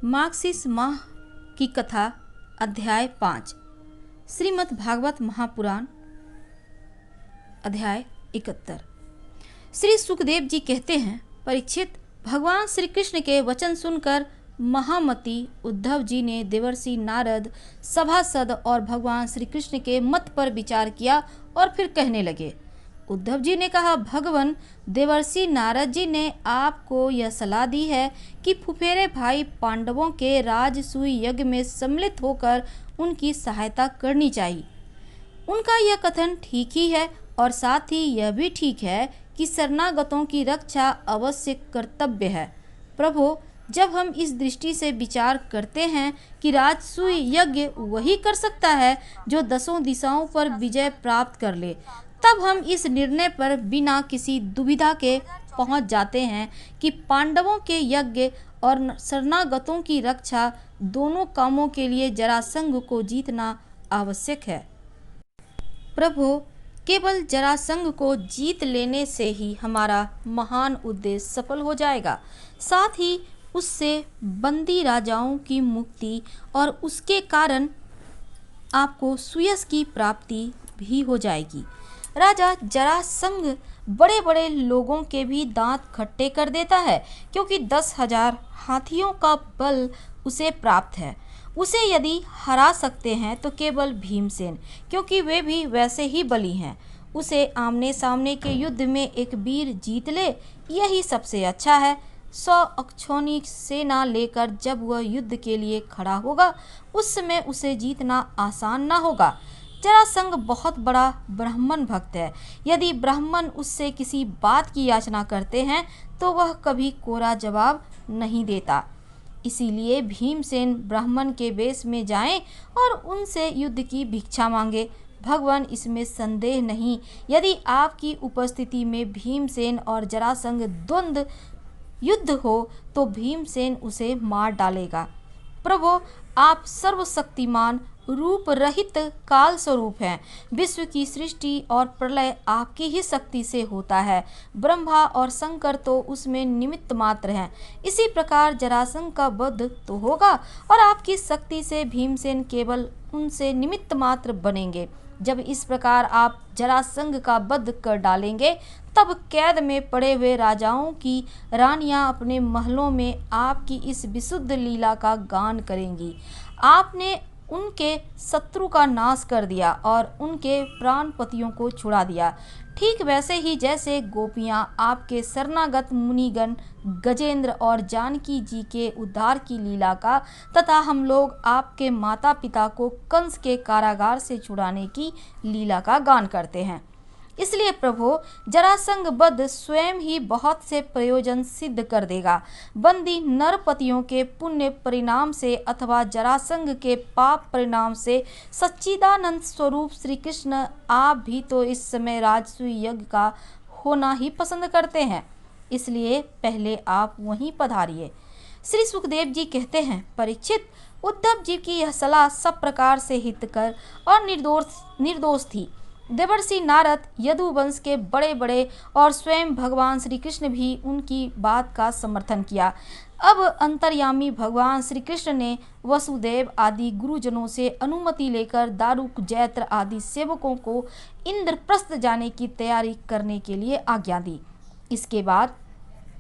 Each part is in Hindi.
मार्गशीर्ष माह की कथा अध्याय 5 श्रीमद् भागवत महापुराण अध्याय 71। श्री सुखदेव जी कहते हैं, परीक्षित, भगवान श्री कृष्ण के वचन सुनकर महामती उद्धव जी ने देवर्षि नारद, सभासद और भगवान श्री कृष्ण के मत पर विचार किया और फिर कहने लगे। उद्धव जी ने कहा, भगवान, देवर्षि नारद जी ने आपको यह सलाह दी है कि फुफेरे भाई पांडवों के राजसूय यज्ञ में सम्मिलित होकर उनकी सहायता करनी चाहिए। उनका यह कथन ठीक ही है और साथ ही यह भी ठीक है कि शरणागतों की रक्षा अवश्य कर्तव्य है। प्रभु, जब हम इस दृष्टि से विचार करते हैं कि राजसूय यज्ञ वही कर सकता है जो दसों दिशाओं पर विजय प्राप्त कर ले, तब हम इस निर्णय पर बिना किसी दुविधा के पहुंच जाते हैं कि पांडवों के यज्ञ और शरणागतों की रक्षा दोनों कामों के लिए जरासंध को जीतना आवश्यक है। प्रभु, केवल जरासंध को जीत लेने से ही हमारा महान उद्देश्य सफल हो जाएगा। साथ ही उससे बंदी राजाओं की मुक्ति और उसके कारण आपको सुयश की प्राप्ति भी हो जाएगी। राजा जरासंध बड़े बड़े लोगों के भी दांत खट्टे कर देता है, क्योंकि 10,000 हाथियों का बल उसे प्राप्त है। उसे यदि हरा सकते हैं तो केवल भीमसेन, क्योंकि वे भी वैसे ही बली हैं। उसे आमने सामने के युद्ध में एक वीर जीत ले, यही सबसे अच्छा है। 100 अक्षौणी सेना लेकर जब वह युद्ध के लिए खड़ा होगा, उस समय उसे जीतना आसान ना होगा। जरासंध बहुत बड़ा ब्राह्मण भक्त है। यदि ब्राह्मण उससे किसी बात की याचना करते हैं तो वह कभी कोरा जवाब नहीं देता। इसीलिए भीमसेन ब्राह्मण के वेश में जाएं और उनसे युद्ध की भिक्षा मांगे। भगवान, इसमें संदेह नहीं, यदि आपकी उपस्थिति में भीमसेन और जरासंध द्वंद्व युद्ध हो तो भीमसेन उसे मार डालेगा। प्रभु, आप सर्वशक्तिमान रूप रहित काल स्वरूप हैं। विश्व की सृष्टि और प्रलय आपकी ही शक्ति से होता है। ब्रह्मा और शंकर तो उसमें निमित्त मात्र हैं। इसी प्रकार जरासंध का वध तो होगा और आपकी शक्ति से भीमसेन केवल उनसे निमित्त मात्र बनेंगे। जब इस प्रकार आप जरासंध का वध कर डालेंगे, तब कैद में पड़े हुए राजाओं की रानियां अपने महलों में आपकी इस विशुद्ध लीला का गान करेंगी। आपने उनके शत्रु का नाश कर दिया और उनके प्राणपतियों को छुड़ा दिया, ठीक वैसे ही जैसे गोपियां आपके शरणागत मुनिगण गजेंद्र और जानकी जी के उद्धार की लीला का तथा हम लोग आपके माता पिता को कंस के कारागार से छुड़ाने की लीला का गान करते हैं। इसलिए प्रभु, जरासंध वध स्वयं ही बहुत से प्रयोजन सिद्ध कर देगा। बंदी नरपतियों के पुण्य परिणाम से अथवा जरासंध के पाप परिणाम से सच्चिदानंद स्वरूप श्री कृष्ण आप भी तो इस समय राजसूय यज्ञ का होना ही पसंद करते हैं। इसलिए पहले आप वहीं पधारिए। श्री सुखदेव जी कहते हैं, परीक्षित, उद्धव जी की यह सलाह सब प्रकार से हितकर और निर्दोष थी। देवर्षि नारद यदुवंश के बड़े बड़े और स्वयं भगवान श्री कृष्ण भी उनकी बात का समर्थन किया। अब अंतर्यामी भगवान श्री कृष्ण ने वसुदेव आदि गुरुजनों से अनुमति लेकर दारुक, जैत्र आदि सेवकों को इंद्रप्रस्थ जाने की तैयारी करने के लिए आज्ञा दी। इसके बाद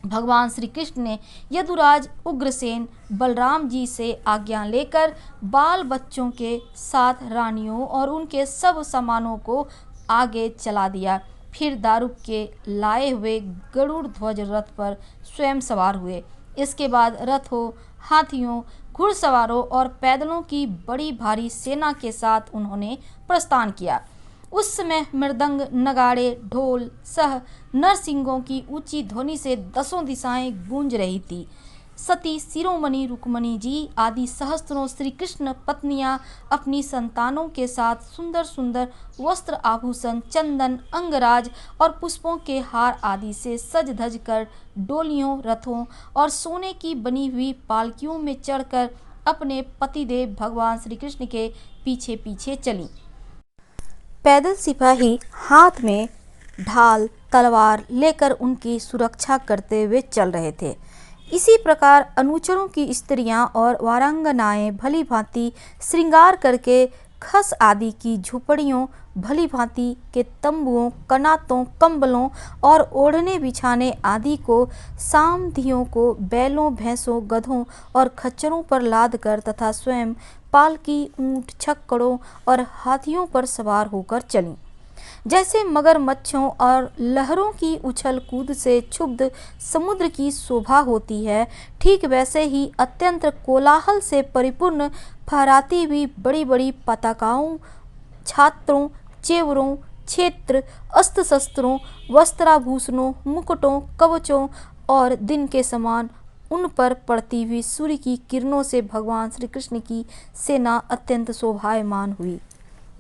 भगवान श्री कृष्ण ने यदुराज उग्रसेन बलराम जी से आज्ञा लेकर बाल बच्चों के साथ रानियों और उनके सब सामानों को आगे चला दिया। फिर दारुक के लाए हुए गरुड़ ध्वज रथ पर स्वयं सवार हुए। इसके बाद रथों, हाथियों, घुड़सवारों और पैदलों की बड़ी भारी सेना के साथ उन्होंने प्रस्थान किया। उस समय मृदंग, नगाड़े, ढोल सह नरसिंहों की ऊंची ध्वनि से दसों दिशाएं गूंज रही थी। सती शिरोमणि रुक्मणी जी आदि सहस्त्रों श्री कृष्ण पत्नियां अपनी संतानों के साथ सुंदर सुंदर वस्त्र आभूषण, चंदन, अंगराज और पुष्पों के हार आदि से सज धज कर डोलियों, रथों और सोने की बनी हुई पालकियों में चढ़कर अपने पतिदेव भगवान श्री कृष्ण के पीछे पीछे चली। पैदल सिपाही हाथ में ढाल, तलवार लेकर उनकी सुरक्षा करते हुए चल रहे थे। इसी प्रकार अनुचरों की स्त्रियां और वारांगनाएं भली भांति श्रृंगार करके खस आदि की झुपड़ियों, भली भांति के तंबुओं, कनातों, कंबलों और ओढ़ने बिछाने आदि को सामधियों को बैलों, भैंसों, गधों और खच्चरों पर लाद कर तथा स्वयं पालकी, ऊंट, छक्कड़ों और हाथियों पर सवार होकर चलीं। जैसे मगरमच्छों और लहरों की उछल कूद से क्षुब्ध समुद्र की शोभा होती है, ठीक वैसे ही अत्यंत कोलाहल से परिपूर्ण फहराती हुई बड़ी बड़ी पताकाओं, छात्रों, चेवरों, क्षेत्र, अस्त्र शस्त्रों, वस्त्राभूषणों, मुकुटों, कवचों और दिन के समान उन पर पड़ती हुई सूर्य की किरणों से भगवान श्री कृष्ण की सेना अत्यंत शोभायमान हुई।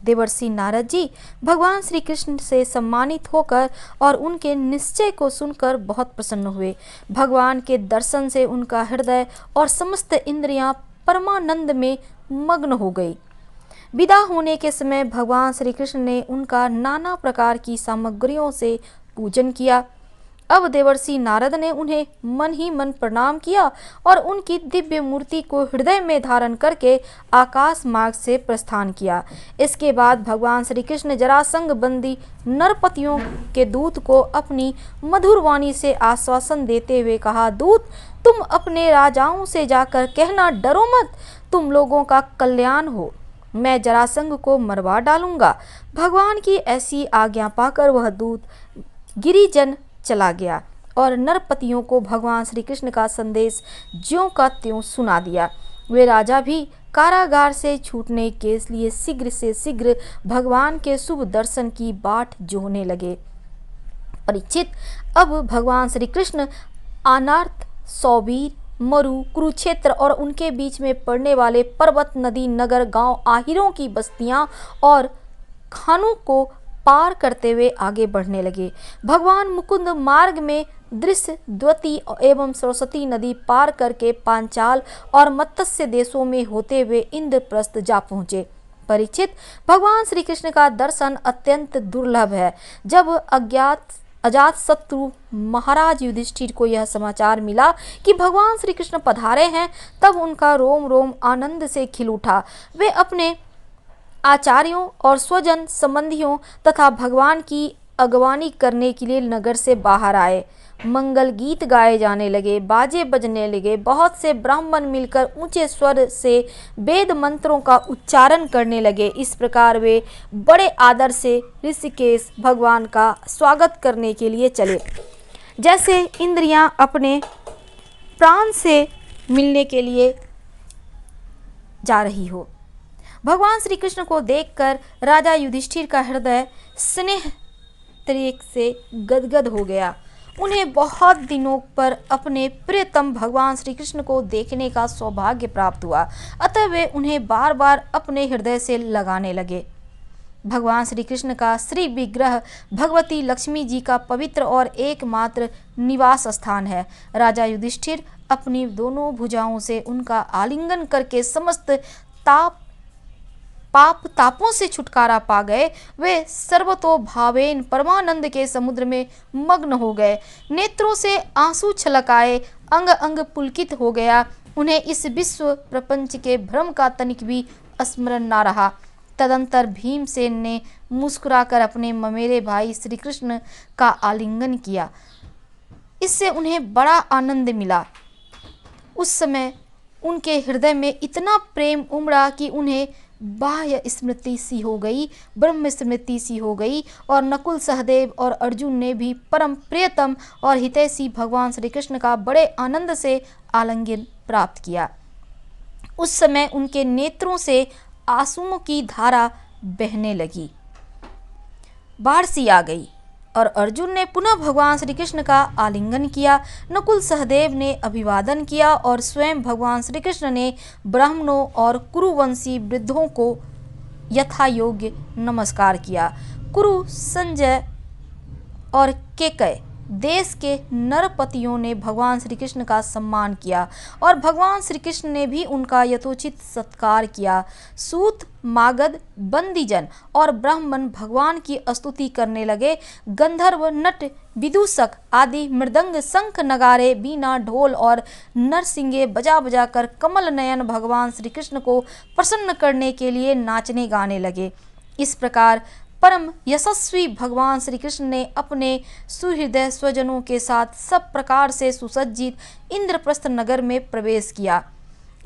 देवर्षि नारद जी भगवान श्री कृष्ण से सम्मानित होकर और उनके निश्चय को सुनकर बहुत प्रसन्न हुए। भगवान के दर्शन से उनका हृदय और समस्त इंद्रियां परमानंद में मग्न हो गई। विदा होने के समय भगवान श्री कृष्ण ने उनका नाना प्रकार की सामग्रियों से पूजन किया। अब देवर्षि नारद ने उन्हें मन ही मन प्रणाम किया और उनकी दिव्य मूर्ति को हृदय में धारण करके आकाश मार्ग से प्रस्थान किया। इसके बाद भगवान श्री कृष्ण जरासंध बंदी नरपतियों के दूत को अपनी मधुर वाणी से आश्वासन देते हुए कहा, दूत, तुम अपने राजाओं से जाकर कहना, डरो मत, तुम लोगों का कल्याण हो, मैं जरासंध को मरवा डालूंगा। भगवान की ऐसी आज्ञा पाकर वह दूत गिरिजन चला गया और नरपतियों को भगवान श्री कृष्ण का संदेश ज्यों का त्यों सुना दिया। वे राजा भी कारागार से छूटने के लिए शीघ्र से शीघ्र भगवान के शुभ दर्शन की बाट जोहने लगे। परीक्षित, अब भगवान श्री कृष्ण अनार्त, सौबीर, मरु, कुरुक्षेत्र और उनके बीच में पड़ने वाले पर्वत, नदी, नगर, गांव, आहिरों की बस्तियां और खानों को पार करते हुए आगे बढ़ने लगे। भगवान मुकुंद मार्ग में दृश्य, द्वती एवं सरस्वती नदी पार करके पांचाल और मत्स्य देशों में होते हुए इंद्रप्रस्थ जा पहुँचे। परीक्षित, भगवान श्री कृष्ण का दर्शन अत्यंत दुर्लभ है। जब अजात शत्रु महाराज युधिष्ठिर को यह समाचार मिला कि भगवान श्री कृष्ण पधारे हैं, तब उनका रोम रोम आनंद से खिल उठा। वे अपने आचार्यों और स्वजन संबंधियों तथा भगवान की अगवानी करने के लिए नगर से बाहर आए। मंगल गीत गाए जाने लगे, बाजे बजने लगे। बहुत से ब्राह्मण मिलकर ऊंचे स्वर से वेद मंत्रों का उच्चारण करने लगे। इस प्रकार वे बड़े आदर से ऋषिकेश भगवान का स्वागत करने के लिए चले, जैसे इंद्रियां अपने प्राण से मिलने के लिए जा रही हो। भगवान श्री कृष्ण को देखकर राजा युधिष्ठिर का हृदय स्नेह तरीक से गदगद हो गया। उन्हें बहुत दिनों पर अपने प्रियतम भगवान श्री कृष्ण को देखने का सौभाग्य प्राप्त हुआ, अतः वे उन्हें बार बार अपने हृदय से लगाने लगे। भगवान श्री कृष्ण का श्री विग्रह भगवती लक्ष्मी जी का पवित्र और एकमात्र निवास स्थान है। राजा युधिष्ठिर अपनी दोनों भुजाओं से उनका आलिंगन करके समस्त पाप तापों से छुटकारा पा गए। वे सर्वतो भावेन परमानंद के समुद्र में मग्न हो गए। नेत्रों से आंसू छलक आए, अंग अंग पुलकित हो गया। उन्हें इस विश्व प्रपंच के भ्रम का तनिक भी स्मरण न रहा। तदंतर भीमसेन ने मुस्कुराकर अपने ममेरे भाई श्री कृष्ण का आलिंगन किया। इससे उन्हें बड़ा आनंद मिला। उस समय उनके हृदय में इतना प्रेम उमड़ा कि उन्हें बाह्य स्मृति सी हो गई, ब्रह्म स्मृति सी हो गई। और नकुल, सहदेव और अर्जुन ने भी परम प्रियतम और हितैषी भगवान श्री कृष्ण का बड़े आनंद से आलिंगन प्राप्त किया। उस समय उनके नेत्रों से आंसुओं की धारा बहने लगी। बाढ़ सी आ गई और अर्जुन ने पुनः भगवान श्री कृष्ण का आलिंगन किया। नकुल, सहदेव ने अभिवादन किया और स्वयं भगवान श्री कृष्ण ने ब्राह्मणों और कुरुवंशी वृद्धों को यथा योग्य नमस्कार किया। कुरु, संजय और केकय देश के नरपतियों ने भगवान श्री कृष्ण का सम्मान किया और भगवान श्री कृष्ण ने भी उनका यथोचित सत्कार किया। सूत, मागध, बंदीजन और ब्राह्मण भगवान की स्तुति करने लगे। गंधर्व, नट, विदूषक आदि मृदंग, शंख, नगारे, बीना, ढोल और नरसिंगे बजा बजा कर कमल नयन भगवान श्री कृष्ण को प्रसन्न करने के लिए नाचने गाने लगे। इस प्रकार परम यशस्वी भगवान श्री कृष्ण ने अपने सुहृदय स्वजनों के साथ सब प्रकार से सुसज्जित इंद्रप्रस्थ नगर में प्रवेश किया।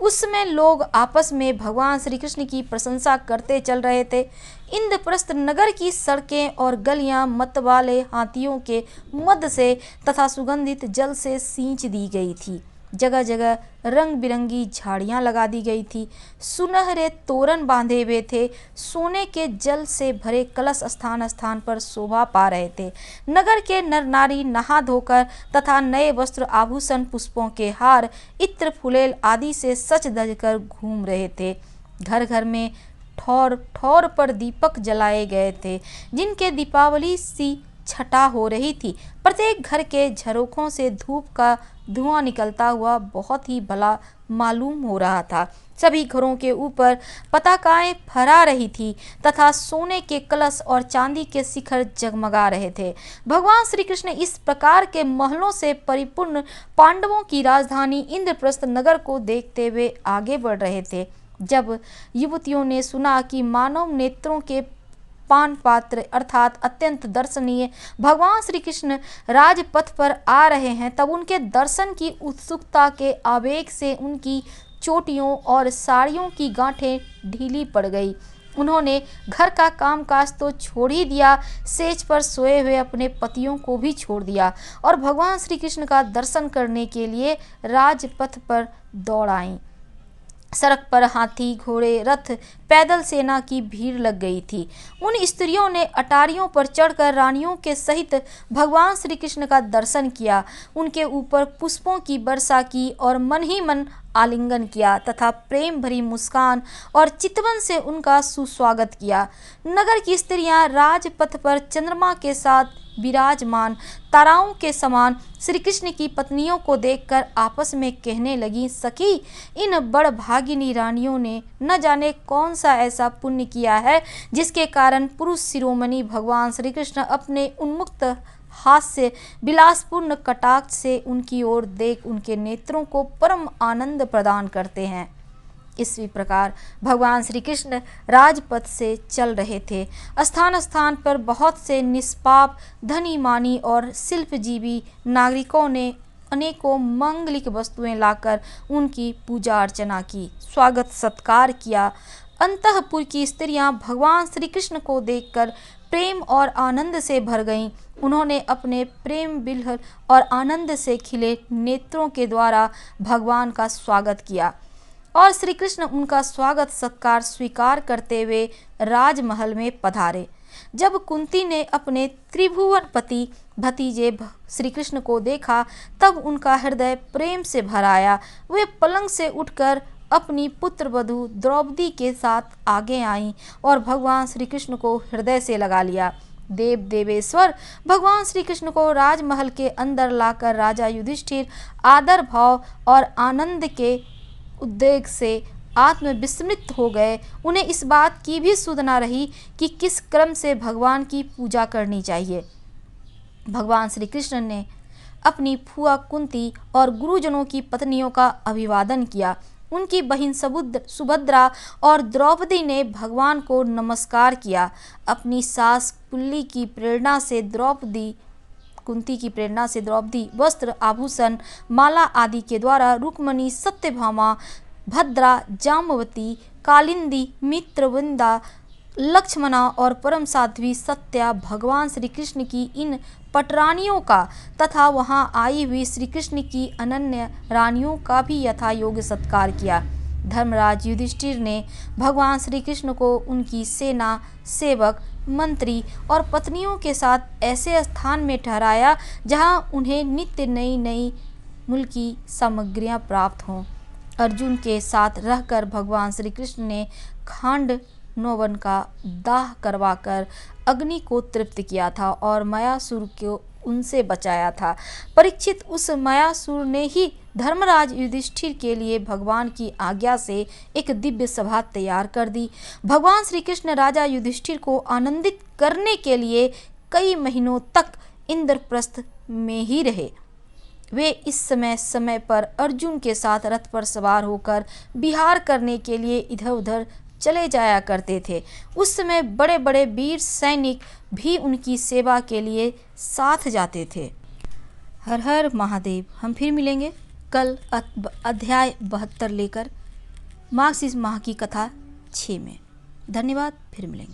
उस समय लोग आपस में भगवान श्री कृष्ण की प्रशंसा करते चल रहे थे। इंद्रप्रस्थ नगर की सड़कें और गलियां मतवाले हाथियों के मद से तथा सुगंधित जल से सींच दी गई थी। जगह जगह रंग बिरंगी झाड़ियां लगा दी गई थी। सुनहरे तोरण बांधे हुए थे। सोने के जल से भरे कलश स्थान स्थान पर शोभा पा रहे थे। नगर के नर नारी नहा धोकर तथा नए वस्त्र, आभूषण, पुष्पों के हार, इत्र, फुलेल आदि से सच धज कर घूम रहे थे। घर घर में ठौर ठौर पर दीपक जलाए गए थे, जिनके दीपावली सी छटा हो रही थी। प्रत्येक घर के झरोखों से धूप का धुआं निकलता हुआ बहुत ही भला मालूम हो रहा था। सभी घरों के ऊपर पताकाएं फहरा रही थी तथा सोने के कलश और चांदी के शिखर जगमगा रहे थे। भगवान श्री कृष्ण इस प्रकार के महलों से परिपूर्ण पांडवों की राजधानी इंद्रप्रस्थ नगर को देखते हुए आगे बढ़ रहे थे। जब युवतियों ने सुना कि मानव नेत्रों के पान पात्र अर्थात अत्यंत दर्शनीय भगवान श्री कृष्ण राजपथ पर आ रहे हैं, तब उनके दर्शन की उत्सुकता के आवेग से उनकी चोटियों और साड़ियों की गांठें ढीली पड़ गई। उन्होंने घर का कामकाज तो छोड़ ही दिया, सेज पर सोए हुए अपने पतियों को भी छोड़ दिया और भगवान श्री कृष्ण का दर्शन करने के लिए राजपथ पर दौड़ आईं। सड़क पर हाथी, घोड़े, रथ, पैदल सेना की भीड़ लग गई थी। उन स्त्रियों ने अटारियों पर चढ़कर रानियों के सहित भगवान श्री कृष्ण का दर्शन किया, उनके ऊपर पुष्पों की वर्षा की और मन ही मन आलिंगन किया तथा प्रेम भरी मुस्कान और चितवन से उनका सुस्वागत किया। नगर की स्त्रियां राजपथ पर चंद्रमा के साथ विराजमान ताराओं के समान श्री कृष्ण की पत्नियों को देखकर आपस में कहने लगी, सखी, इन बड़भागिनी रानियों ने न जाने कौन सा ऐसा पुण्य किया है जिसके कारण पुरुष शिरोमणि भगवान श्री कृष्ण अपने उन्मुक्त हाथ से विलासपूर्ण कटाक्ष से उनकी ओर देख उनके नेत्रों को परम आनंद प्रदान करते हैं। इसी प्रकार भगवान श्री कृष्ण राजपथ से चल रहे थे। स्थान स्थान पर बहुत से निष्पाप, धनी मानी और शिल्पजीवी नागरिकों ने अनेकों मांगलिक वस्तुएं लाकर उनकी पूजा अर्चना की, स्वागत सत्कार किया। अंतःपुर की स्त्रियां भगवान श्री कृष्ण को देखकर प्रेम और आनंद से भर गईं। उन्होंने अपने प्रेम बिल्हल और आनंद से खिले नेत्रों के द्वारा भगवान का स्वागत किया और श्री कृष्ण उनका स्वागत सत्कार स्वीकार करते हुए राजमहल में पधारे। जब कुंती ने अपने त्रिभुवनपति भतीजे श्री कृष्ण को देखा, तब उनका हृदय प्रेम से भर आया। वे पलंग से उठकर अपनी पुत्र वधू द्रौपदी के साथ आगे आईं और भगवान श्री कृष्ण को हृदय से लगा लिया। देव देवेश्वर भगवान श्री कृष्ण को राजमहल के अंदर लाकर राजा युधिष्ठिर आदर भाव और आनंद के उद्वेग से आत्मविस्मृत हो गए। उन्हें इस बात की भी सुध न रही कि किस क्रम से भगवान की पूजा करनी चाहिए। भगवान श्री कृष्ण ने अपनी फुआ कुंती और गुरुजनों की पत्नियों का अभिवादन किया। उनकी बहन सुभद्रा और द्रौपदी ने भगवान को नमस्कार किया। अपनी सास कुंती की प्रेरणा से द्रौपदी वस्त्र, आभूषण, माला आदि के द्वारा रुक्मणी, सत्यभामा, भद्रा, जाम्बवती, कालिंदी, मित्रविंदा, लक्ष्मणा और परम साध्वी सत्या भगवान श्री कृष्ण की इन पटरानियों का तथा वहां आई हुई श्री कृष्ण की अनन्य रानियों का भी यथा योग्य सत्कार किया। धर्मराज युधिष्ठिर ने भगवान श्री कृष्ण को उनकी सेना, सेवक, मंत्री और पत्नियों के साथ ऐसे स्थान में ठहराया जहां उन्हें नित्य नई नई मुल्की सामग्रियां प्राप्त हों। अर्जुन के साथ रहकर भगवान श्री कृष्ण ने खांडव का दाह करवाकर अग्नि को तृप्त किया था और मायासुर को उनसे बचाया था। परीक्षित उस मायासुर ने ही धर्मराज युधिष्ठिर के लिए भगवान की आज्ञा से एक दिव्य सभा तैयार कर दी। भगवान श्री कृष्ण राजा युधिष्ठिर को आनंदित करने के लिए कई महीनों तक इंद्रप्रस्थ में ही रहे। वे इस समय पर अर्जुन के साथ रथ पर सवार होकर विहार करने के लिए इधर उधर चले जाया करते थे। उस समय बड़े बड़े वीर सैनिक भी उनकी सेवा के लिए साथ जाते थे। हर हर महादेव। हम फिर मिलेंगे कल अध्याय 72 लेकर मार्गशीर्ष माह की कथा 6 में। धन्यवाद, फिर मिलेंगे।